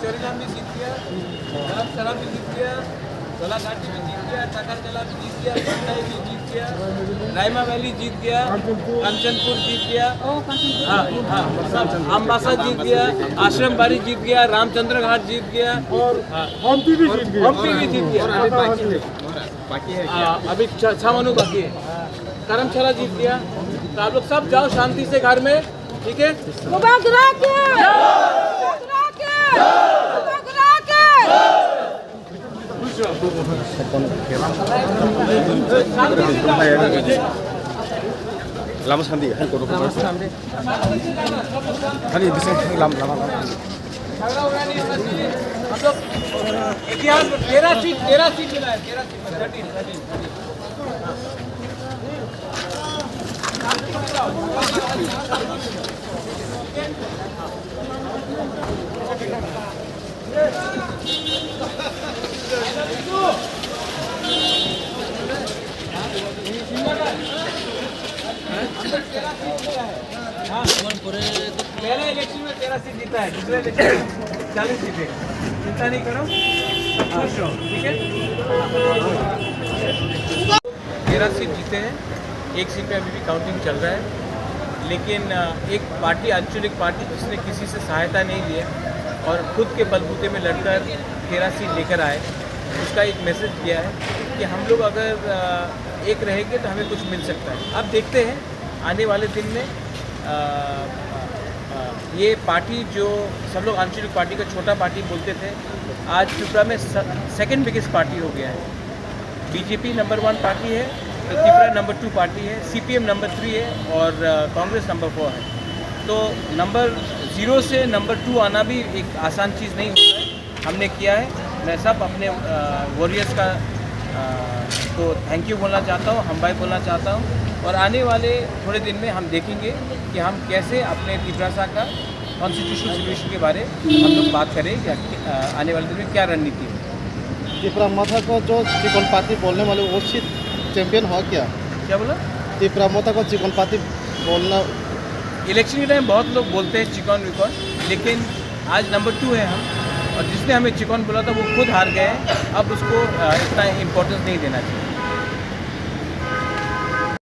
चोरीलाम भी जीत गया, सलाम भी जीत गया, गोलाघाटी भी जीत गया, टाकरकला भी जीत गया, बंदाई भी जीत गया, रायमा वैली जीत गया, कंचनपुर जीत गया, अम्बासा जीत गया, आश्रम बाड़ी जीत गया, रामचंद्र घाट जीत गया और हम्पी भी जीत गया। अभी छावनू बाकी है, करमशाला जीत गया। तो आप लोग सब जाओ शांति से घर में, ठीक है। Lama sandi, kan kono kono. Hani bisa lama. इतिहास 13 सीट मिला है, 13 सीट 13। पहले इलेक्शन में 13 सीट जीता है, दूसरे इलेक्शन में 40 सीटें। चिंता नहीं करो, सब खुश रहो, ठीक है। 13 सीट जीते हैं, एक सीट पे अभी भी काउंटिंग चल रहा है। लेकिन एक पार्टी, आंचलिक पार्टी जिसने किसी से सहायता नहीं ली है और खुद के बलबूते में लड़कर 13 सीट लेकर आए, उसका एक मैसेज दिया है कि हम लोग अगर एक रहेंगे तो हमें कुछ मिल सकता है। अब देखते हैं आने वाले दिन में ये पार्टी जो सब लोग आंचलिक पार्टी का छोटा पार्टी बोलते थे, आज त्रिपुरा में सेकंड बिगेस्ट पार्टी हो गया है। बीजेपी नंबर 1 पार्टी है, त्रिपुरा नंबर 2 पार्टी है, सीपीएम नंबर 3 है और कांग्रेस नंबर 4 है। तो नंबर 0 से नंबर 2 आना भी एक आसान चीज़ नहीं होता है, हमने किया है। मैं सब अपने वॉरियर्स का तो थैंक यू बोलना चाहता हूँ, हम भाई बोलना चाहता हूँ। और आने वाले थोड़े दिन में हम देखेंगे कि हम कैसे अपने त्रिपुरा का कॉन्स्टिट्यूशनल सोल्यूशन के बारे में हम लोग बात करें या आने वाले दिन में क्या रणनीति है। त्रिपुरा माता को जो चिकन पाती बोलने वाले वो सीट चैंपियन हो क्या बोला? त्रिपुरा माता को चिकन पाती बोलना, इलेक्शन के टाइम बहुत लोग बोलते हैं चिकन विकॉन, लेकिन आज नंबर 2 है हम, और जिसने हमें चिकन बोला था वो खुद हार गए हैं। अब उसको इतना इम्पोर्टेंस नहीं देना चाहिए।